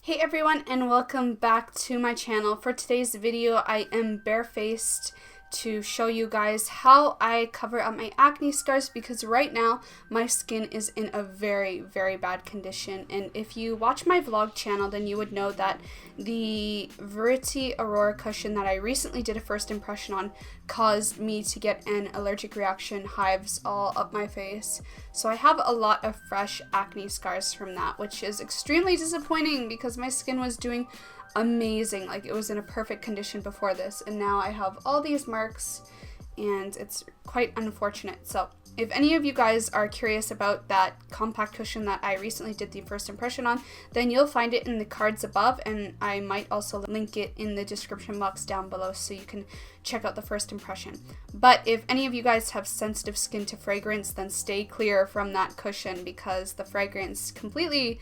Hey everyone, and welcome back to my channel. For today's video, I am barefaced to show you guys how I cover up my acne scars because right now my skin is in a very bad condition. And if you watch my vlog channel, then you would know that the Verity Aurora cushion that I recently did a first impression on caused me to get an allergic reaction, hives all up my face. So I have a lot of fresh acne scars from that, which is extremely disappointing because my skin was doing amazing. Like, it was in a perfect condition before this, and now I have all these marks and it's quite unfortunate. So if any of you guys are curious about that compact cushion that I recently did the first impression on, then you'll find it in the cards above, and I might also link it in the description box down below so you can check out the first impression. But if any of you guys have sensitive skin to fragrance, then stay clear from that cushion because the fragrance completely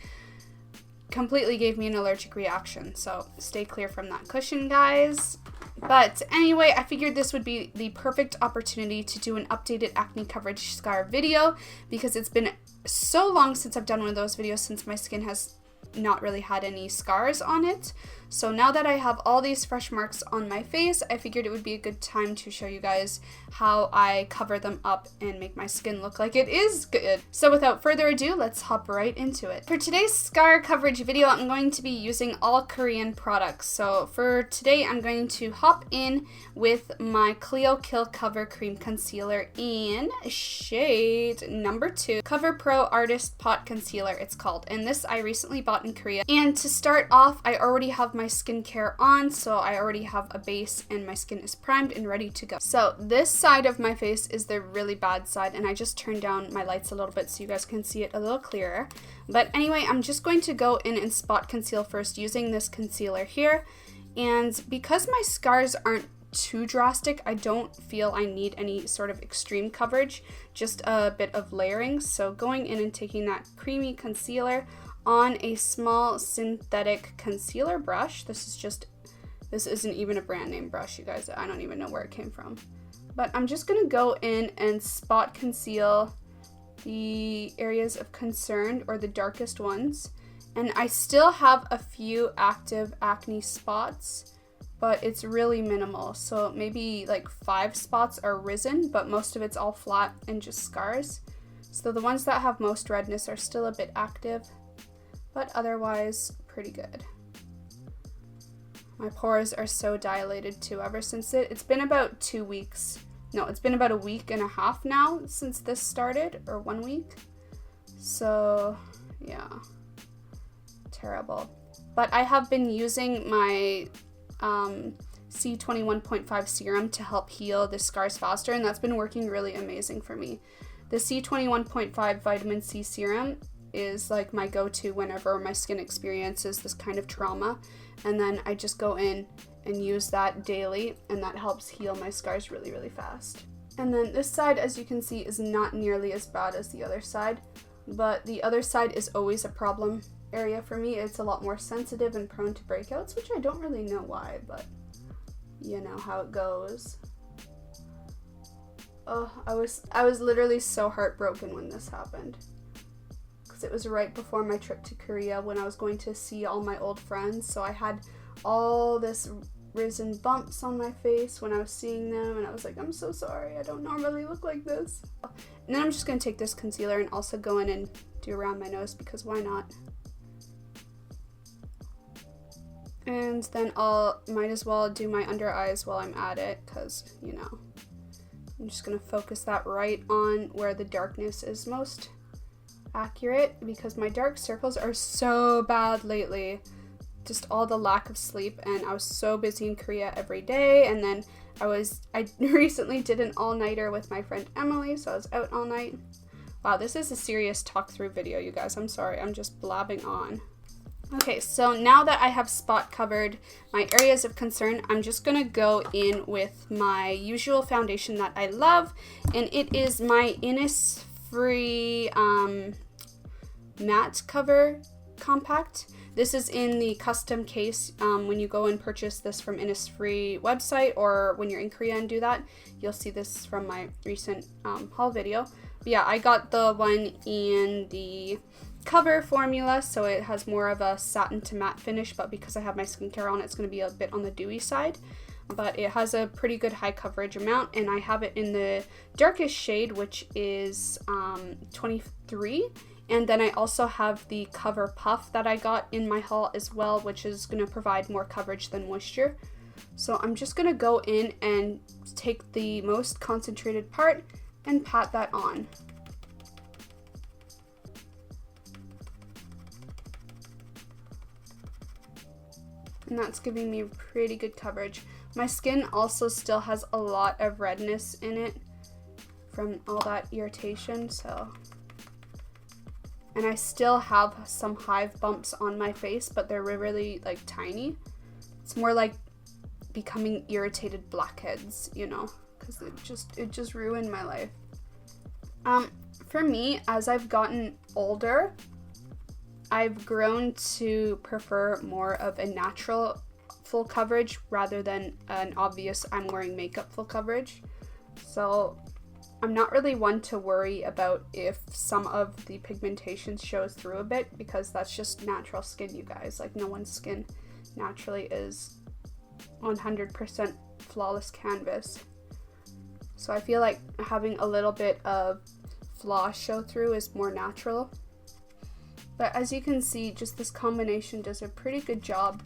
gave me an allergic reaction. So stay clear from that cushion, guys. But anyway, I figured this would be the perfect opportunity to do an updated acne coverage scar video because it's been so long since I've done one of those videos since my skin has not really had any scars on it. So now that I have all these fresh marks on my face, I figured it would be a good time to show you guys how I cover them up and make my skin look like it is good. So without further ado, let's hop right into it. For today's scar coverage video, I'm going to be using all Korean products. So for today, I'm going to hop in with my Clio Kill Cover Cream Concealer in shade number 2, Cover Pro Artist Pot Concealer it's called. And this I recently bought in Korea. And to start off, I already have my skincare on, so I already have a base and my skin is primed and ready to go. So this side of my face is the really bad side, and I just turned down my lights a little bit so you guys can see it a little clearer. But anyway, I'm just going to go in and spot conceal first using this concealer here. And because my scars aren't too drastic, I don't feel I need any sort of extreme coverage, just a bit of layering. So going in and taking that creamy concealer on a small synthetic concealer brush. This isn't even a brand name brush, you guys. I don't even know where it came from. But I'm just gonna go in and spot conceal the areas of concern, or the darkest ones. And I still have a few active acne spots, but it's really minimal. So maybe like 5 spots are risen, but most of it's all flat and just scars. So the ones that have most redness are still a bit active, but otherwise pretty good. My pores are so dilated too ever since it's been about 2 weeks. No, it's been about a week and a half now since this started, or 1 week. So yeah, terrible. But I have been using my C 21.5 serum to help heal the scars faster, and that's been working really amazing for me. The C 21.5 vitamin C serum is like my go-to whenever my skin experiences this kind of trauma, and then I just go in and use that daily, and that helps heal my scars really fast. And then this side, as you can see, is not nearly as bad as the other side, but the other side is always a problem area for me. It's a lot more sensitive and prone to breakouts, which I don't really know why, but you know how it goes. Oh, I was literally so heartbroken when this happened. It was right before my trip to Korea when I was going to see all my old friends, so I had all this risen bumps on my face when I was seeing them, and I was like, I'm so sorry, I don't normally look like this. And then I'm just going to take this concealer and also go in and do around my nose, because why not? And then might as well do my under eyes while I'm at it, because, you know, I'm just going to focus that right on where the darkness is most accurate, because my dark circles are so bad lately. Just all the lack of sleep, and I was so busy in Korea every day, and then I recently did an all-nighter with my friend Emily, so I was out all night. Wow, this is a serious talk through video, you guys. I'm sorry, I'm just blabbing on. Okay, so now that I have spot covered my areas of concern, I'm just gonna go in with my usual foundation that I love, and it is my Innisfree matte cover compact. This is in the custom case. When you go and purchase this from Innisfree website, or when you're in Korea and do that, you'll see this from my recent haul video. But yeah, I got the one in the Cover formula, so it has more of a satin to matte finish, but because I have my skincare on, it's going to be a bit on the dewy side. But it has a pretty good high coverage amount, and I have it in the darkest shade, which is 23. And then I also have the Cover Puff that I got in my haul as well, which is going to provide more coverage than moisture. So I'm just going to go in and take the most concentrated part and pat that on. And that's giving me pretty good coverage. My skin also still has a lot of redness in it from all that irritation, and I still have some hive bumps on my face, but they're really like tiny. It's more like becoming irritated blackheads, you know, because it just ruined my life. For me, as I've gotten older, I've grown to prefer more of a natural full coverage rather than an obvious I'm wearing makeup full coverage. So I'm not really one to worry about if some of the pigmentation shows through a bit, because that's just natural skin, you guys. Like, no one's skin naturally is 100% flawless canvas. So I feel like having a little bit of flaw show through is more natural. But as you can see, just this combination does a pretty good job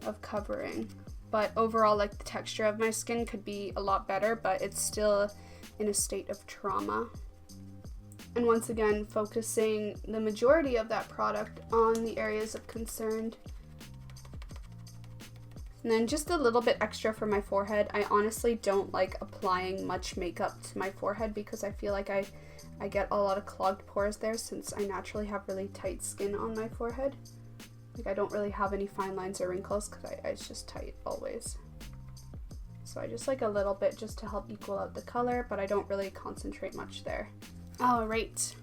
of covering. But overall, like, the texture of my skin could be a lot better, but it's still in a state of trauma. And once again, focusing the majority of that product on the areas of concern. And then just a little bit extra for my forehead. I honestly don't like applying much makeup to my forehead because I feel like I get a lot of clogged pores there, since I naturally have really tight skin on my forehead. Like, I don't really have any fine lines or wrinkles because it's just tight always. So I just like a little bit just to help equal out the color, but I don't really concentrate much there. Alright.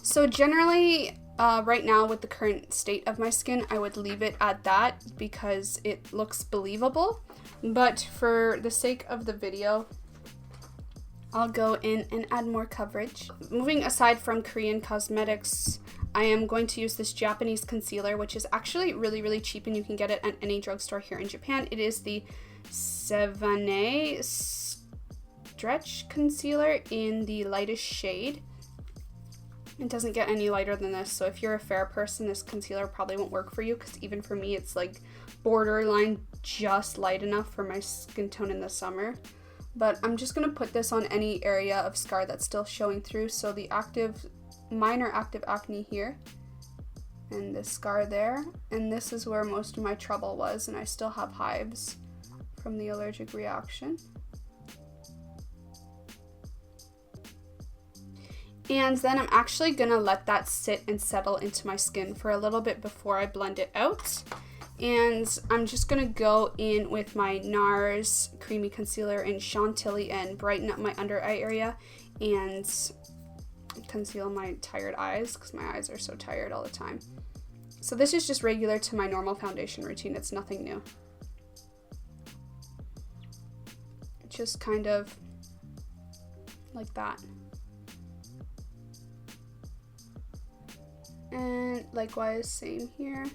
So generally, right now with the current state of my skin, I would leave it at that because it looks believable. But for the sake of the video, I'll go in and add more coverage. Moving aside from Korean cosmetics, I am going to use this Japanese concealer, which is actually really, really cheap, and you can get it at any drugstore here in Japan. It is the Sevane Stretch Concealer in the lightest shade. It doesn't get any lighter than this, so if you're a fair person, this concealer probably won't work for you, because even for me, it's like borderline just light enough for my skin tone in the summer. But I'm just going to put this on any area of scar that's still showing through. So the minor active acne here, and this scar there, and this is where most of my trouble was, and I still have hives from the allergic reaction. And then I'm actually going to let that sit and settle into my skin for a little bit before I blend it out. And I'm just going to go in with my NARS Creamy Concealer in Chantilly and brighten up my under eye area and conceal my tired eyes, because my eyes are so tired all the time. So this is just regular to my normal foundation routine. It's nothing new. Just kind of like that. And likewise, same here.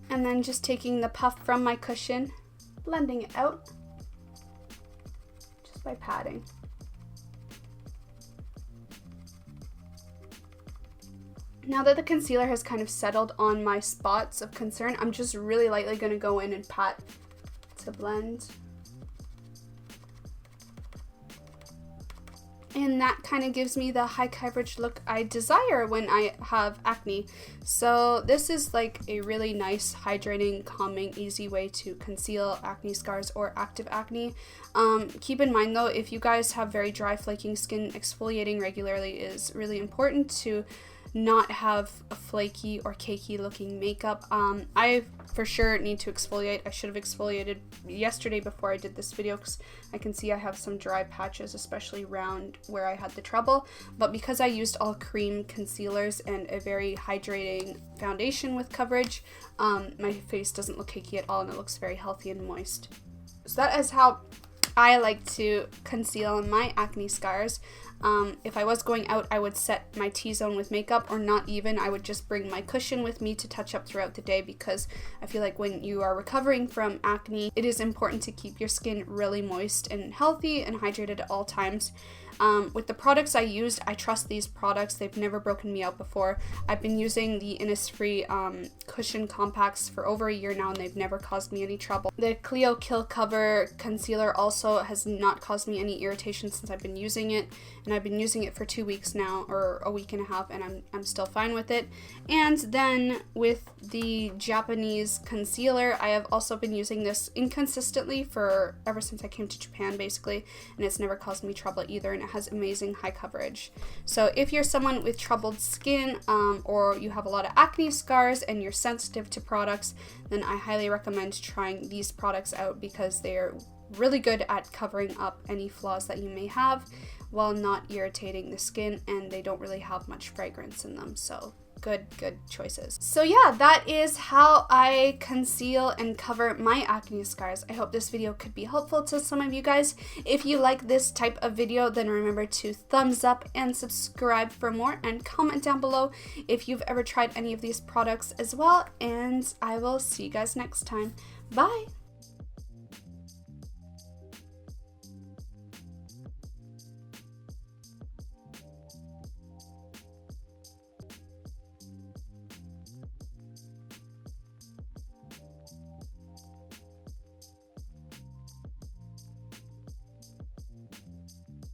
And then just taking the puff from my cushion, blending it out just by patting. Now that the concealer has kind of settled on my spots of concern, I'm just really lightly going to go in and pat to blend. And that kind of gives me the high coverage look I desire when I have acne. So this is like a really nice, hydrating, calming, easy way to conceal acne scars or active acne. Keep in mind though, if you guys have very dry, flaking skin, exfoliating regularly is really important to not have a flaky or cakey looking makeup. I for sure need to exfoliate. I should have exfoliated yesterday before I did this video, because I can see I have some dry patches, especially around where I had the trouble. But because I used all cream concealers and a very hydrating foundation with coverage, my face doesn't look cakey at all, and it looks very healthy and moist. So that is how I like to conceal my acne scars. If I was going out, I would set my T-zone with makeup, or not even. I would just bring my cushion with me to touch up throughout the day, because I feel like when you are recovering from acne, it is important to keep your skin really moist and healthy and hydrated at all times. With the products I used, I trust these products. They've never broken me out before. I've been using the Innisfree cushion compacts for over a year now, and they've never caused me any trouble. The Clio Kill Cover concealer also has not caused me any irritation since I've been using it, and I've been using it for 2 weeks now, or a week and a half, and I'm still fine with it. And then with the Japanese concealer, I have also been using this inconsistently for ever since I came to Japan, basically, and it's never caused me trouble either, and it has amazing high coverage. So if you're someone with troubled skin, or you have a lot of acne scars and you're sensitive to products, then I highly recommend trying these products out, because they're really good at covering up any flaws that you may have while not irritating the skin, and they don't really have much fragrance in them. So good choices. So yeah, that is how I conceal and cover my acne scars. I hope this video could be helpful to some of you guys. If you like this type of video, then remember to thumbs up and subscribe for more, and comment down below if you've ever tried any of these products as well, and I will see you guys next time. Bye!